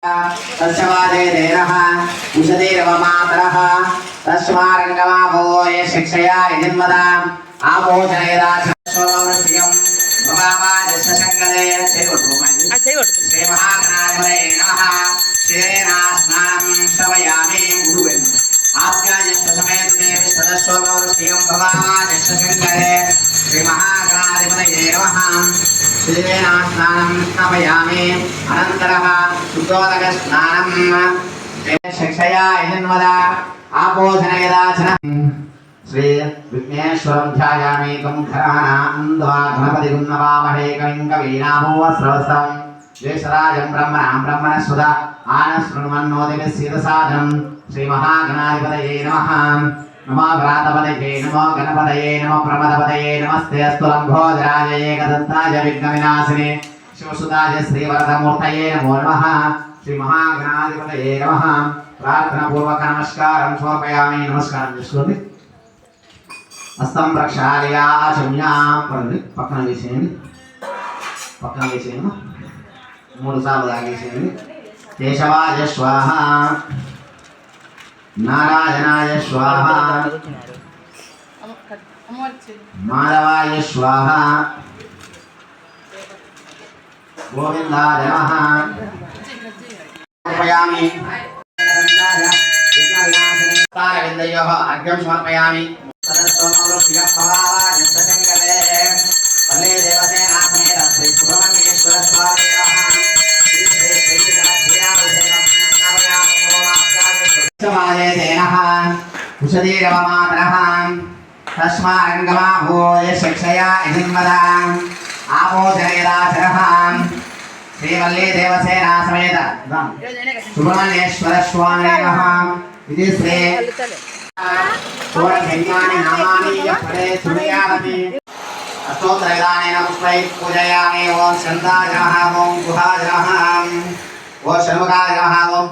तस्वादे देनः उषदेरवमातरः तस्मारङ्गमाभो ये शिक्षया यजिन्वदा आभोजनयदाशोमवृष्टियं भवामाजस्य शङ्करे श्रीमहागणाधिपतये नमः श्रीरेणा स्नानं श्रवयामि गुरुवेन् आप्यायस्य समेते विश्वदशोमवृष्टियं भवामाजस्य शङ्करे श्रीमहागणाधिपतये नमः श्रीरेणा स्नानं श्रवयामि अनन्तरः शुद्धोदकस्नानं शिक्षया यजन्वदा आपोषणयदाचनं श्री विघ्नेश्वरं ध्यायामि तं खरानन्दवा गणपतिं नमामहे कविं कवीनाभूवस्रवस्तं ज्येष्ठराजं ब्रह्मणस्पदा आनशृण्वन्नोदिभिस्सिद्धसाधनं श्रीमहागणाधिपतये नमः नमो व्रातपतये नमो गणपतये नमो प्रमदपतये नमस्ते अस्तु लम्भोदराय एकदन्ताय विघ्नविनाशिने शिवसुताय श्रीवरदमूर्तये नमो नमः श्रीमहागणाधिपतये नमः प्रार्थना पूर्वक नमस्कारं समर्पयामि नमस्कारं చేసుకోండి हस्तं प्रक्षाल्य आचम्यां पड़ंడి పక్కన వేసేయండి మూడు సార్లు తాగేసేయండి కేశవాయ స్వాహ నారాయణాయ స్వాహ మాధవాయ స్వాహ గోవిందాయ నమః సమర్పయామి తారవిందయోః అర్ఘ్యం సమర్పయామి సదస్సోమవృష్టియం భవావాజస్య శంకరే వల్లే దేవసేనా సమేత శ్రీ సుబ్రహ్మణ్యేశ్వర స్వామి నమః శ్రీ శ్రీ శ్రీరామదేవం సమర్పయామి ఓమాప్యాయ దేనః ఉషదీరవమాతరః తస్మారంగమాభూయ శిక్షయా యజిన్వదా ఆపోజనయదాచరః श्रीवल्ली देवसेना समेत सुब्रह्मण्येश्वर स्वामी नमः इति श्री सुवर्णधन्यानि नामानि यपरे सुमयामि अष्टोत्तरदानेन पुष्पैः पूजयामि ओम शन्ताय नमः ओम गुहाय नमः ओम षण्मुखाय नमः ओम